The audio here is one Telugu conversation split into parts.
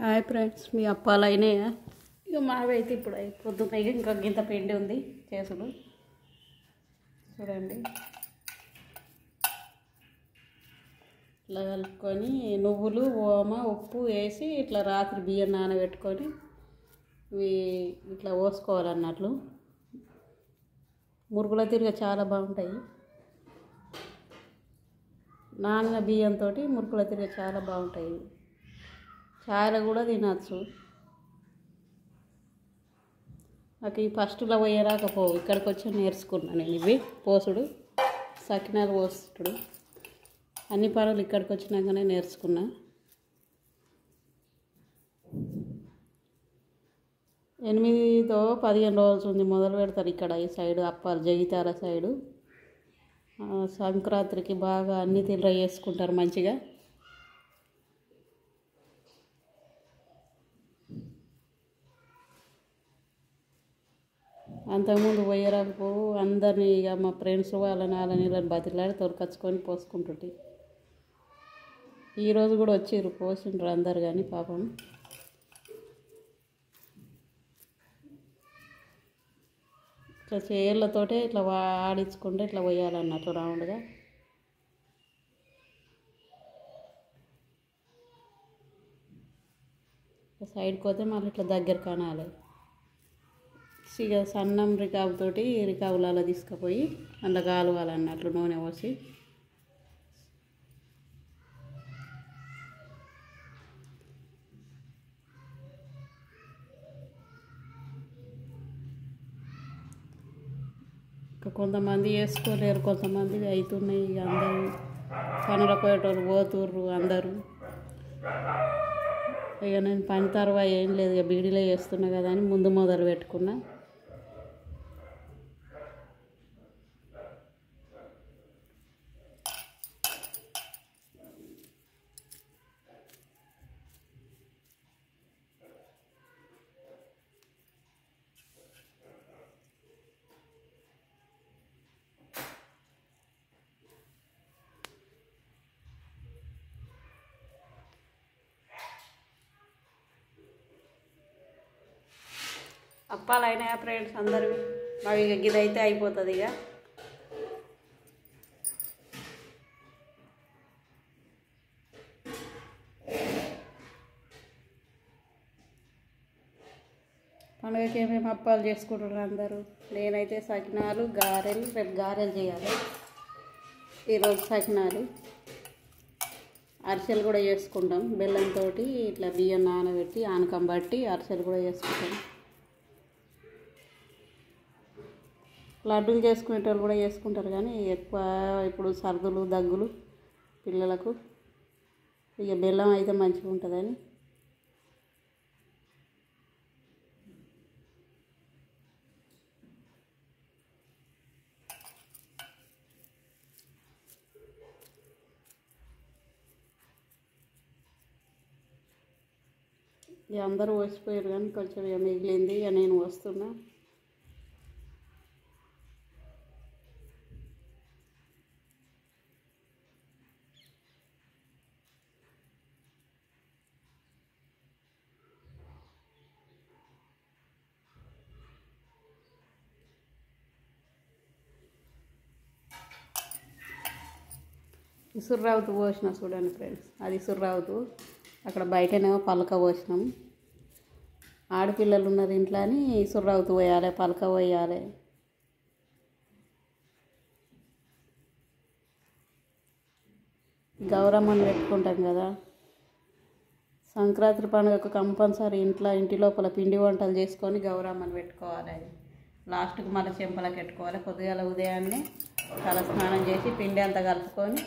హాయ్ ఫ్రెండ్స్, మీ అప్పాలు అయినాయా? ఇక మావి అయితే ఇప్పుడు అయిపోతున్నాయి. ఇంకా గింత పిండి ఉంది చేసుడు. చూడండి, ఇట్లా కలుపుకొని నువ్వులు, ఓమ, ఉప్పు వేసి ఇట్లా రాత్రి బియ్యం నానబెట్టుకొని ఇవి ఇట్లా పోసుకోవాలన్నట్లు. మురుగుల తిరిగి చాలా బాగుంటాయి. నానిన బియ్యంతో మురుగుల తిరిగి చాలా బాగుంటాయి. చాయలు కూడా తినచ్చు. నాకు ఈ ఫస్ట్లో పోయేరాకపోవు, ఇక్కడికి వచ్చి నేర్చుకున్నాను నేను ఇవి పోసుడు, సకినాలు పోసుడు, అన్ని పనులు ఇక్కడికి వచ్చినాకనే నేర్చుకున్నా. ఎనిమిదితో 15 రోజులు ఉంది మొదలు పెడతారు ఇక్కడ ఈ సైడు అప్పాలు, జగిత్యాల సైడు. సంక్రాంతికి బాగా అన్ని తిండ్ర చేసుకుంటారు మంచిగా. అంతకుముందు పోయేరాకపోవు, అందరినీ ఇక మా ఫ్రెండ్స్ వాళ్ళని బతిలాడి తొలకచ్చుకొని పోసుకుంటుంటే. ఈరోజు కూడా వచ్చిర్రు, పోసిండ్రు అందరు. కానీ పాపం ఇట్లా చేళ్ళతోటే ఇట్లా ఆడించుకుంటే ఇట్లా పోయాలన్నట్టు రౌండ్గా. సైడ్కి పోతే మళ్ళీ ఇట్లా దగ్గర కనాలి. ఇక సన్నం రికాబుతోటి రికాబులలో తీసుకుపోయి అందులో కాలువాలన్నట్లు నూనె పోసి. ఇంకా కొంతమంది వేసుకోలేరు, కొంతమంది అవుతున్నాయి. ఇక అందరూ పనులకు పోయేటోళ్ళు పోతుర్రు అందరూ. ఇక నేను పని తర్వాత ఏం లేదు, ఇక బీడీలో చేస్తున్నా కదా అని ముందు మొదలు పెట్టుకున్నా. అప్పాలు అయినాయా ఫ్రెండ్స్ అందరివి? మావి ఇక గిదైతే అయిపోతుంది. ఇక పండుగకి ఏమేమి అప్పాలు చేసుకుంటున్నారు అందరూ? నేనైతే సకినాలు, గారెలు, రేపు గారెలు చేయాలి. ఈరోజు సకినాలు, అరిసెలు కూడా చేసుకుంటాం. బెల్లంతో ఇట్లా బియ్యం నానబెట్టి ఆనకం బట్టి అరిసెలు కూడా చేసుకుంటాం. లడ్డూలు చేసుకునేటోళ్ళు కూడా చేసుకుంటారు. కానీ ఎక్కువ ఇప్పుడు సర్దులు, దగ్గులు పిల్లలకు ఇక బెల్లం అయితే మంచిగా ఉంటుందని. ఇక అందరూ వచ్చిపోయారు, కానీ కొంచెం ఇక మిగిలింది. ఇక నేను వస్తున్నా. ఇసుర్రావుతు పోసిన చూడండి ఫ్రెండ్స్, అది ఇసుర్రావుతు. అక్కడ బయటనేమో పలక పోసినాం. ఆడపిల్లలు ఉన్నారు ఇంట్లో అని ఇసుర్రావుతు పోయాలి, పలక పోయాలి. గౌరమ్మని పెట్టుకుంటాం కదా, సంక్రాంతి పండుగకు కంపల్సరీ ఇంటి లోపల పిండి వంటలు చేసుకొని గౌరమ్మని పెట్టుకోవాలి. లాస్ట్కి మళ్ళీ చెంపలకు పెట్టుకోవాలి. పొద్దుగాల ఉదయాన్నే తల స్నానం చేసి పిండి అంతా కలుపుకొని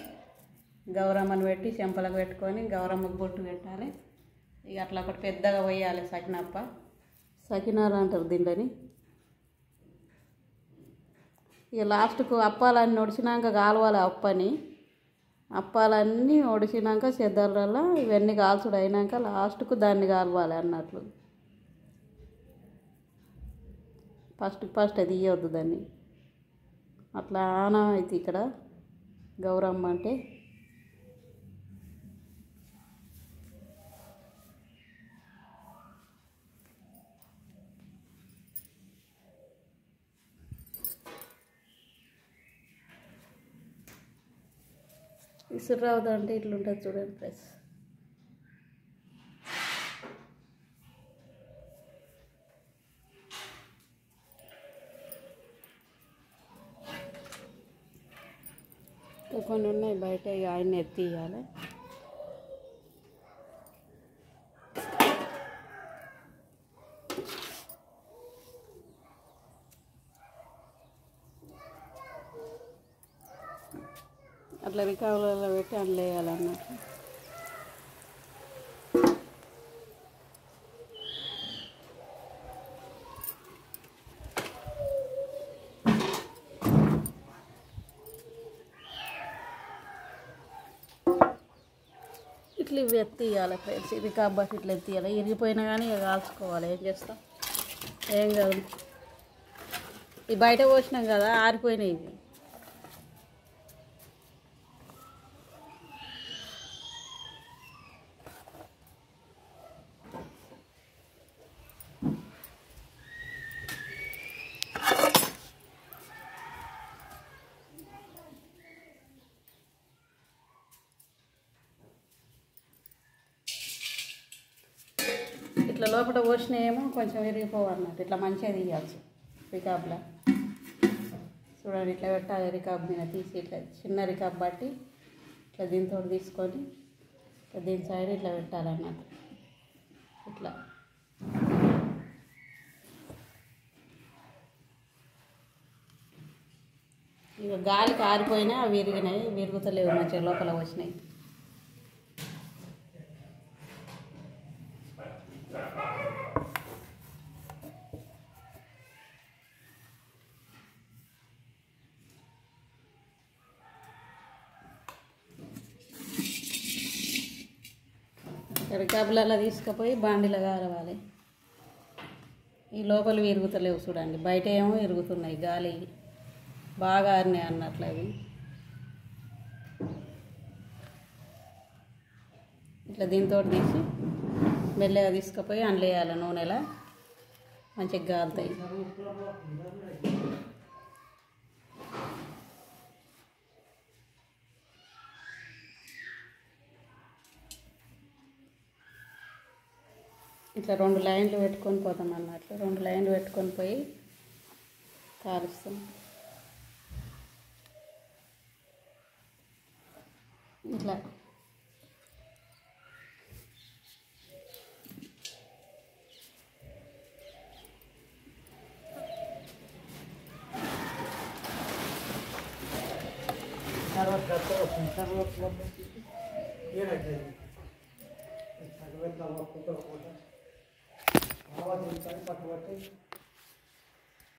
గౌరమ్మని పెట్టి చెంపలకు పెట్టుకొని గౌరమ్మకు బొట్టు పెట్టాలి. ఇక అట్లా ఒకటి పెద్దగా పోయాలి సకినప్ప, సకినాలు అంటారు దీంట్లోని. ఇక లాస్ట్కు అప్పాలన్నీ ఒడిచినాక కాలవాలి అప్పని. అప్పాలన్నీ ఒడిచినాక చెద్దర్లలో ఇవన్నీ కాల్చుడు అయినాక లాస్ట్కు దాన్ని కాలవాలి అన్నట్లు. ఫస్ట్ అది ఇవ్వద్దు దాన్ని. అట్లా ఆనా అయితే ఇక్కడ గౌరమ్మ అంటే. ఇసురు రావద్దు అంటే ఇట్లుంటుంది చూడండి ప్రెస్. కొన్ని ఉన్నాయి బయట, ఆయన ఎత్తి ఇవ్వాలి. అట్లా రికార్డులలో పెట్టి అందులో వేయాలన్నట్టు. ఇట్లా ఇవి ఎత్తి ఇవ్వాలి ఫ్రెండ్స్. ఇది కాబట్టి ఇట్లా ఎత్తి ఇవ్వాలి. ఇరిగిపోయినా కానీ ఇక కాల్చుకోవాలి. ఏం చేస్తాం, ఏం కాదు. ఇవి బయట పోసినాం కదా, ఆరిపోయినాయి ఇవి. ఇట్లా లోపల పోసినాయేమో కొంచెం విరిగిపోవన్నట్టు. ఇట్లా మంచిగా తీయాల్సి రికాబ్లా. చూడండి ఇట్లా పెట్టాలి. రికాబ్ మీద తీసి ఇట్లా చిన్న రికాబ్ బట్టి ఇట్లా దీంతో తీసుకొని ఇట్లా దీని సైడ్ ఇట్లా పెట్టాలన్నట్టు. ఇట్లా ఇక గాలికి ఆరిపోయినా అవి విరిగినాయి, విరుగుతలేవు, మంచిగా లోపల వచ్చినాయి. రికాబులలో తీసుకుపోయి బాండీలో కారవాలి. ఈ లోపల విరుగుతలేవు చూడండి, బయట ఏమో విరుగుతున్నాయి, గాలి బాగా ఆరినాయి అన్నట్లు. అవి ఇట్లా దీంతో తీసి మెల్లగా తీసుకుపోయి అందులో వేయాలి. నూనెలా మంచిగా గాలుతాయి. ఇట్లా 2 లైన్లు పెట్టుకొని పోతాం అన్నట్లు. 2 లైన్లు పెట్టుకొని పోయి కాలుస్తాం. ఇట్లా తర్వాత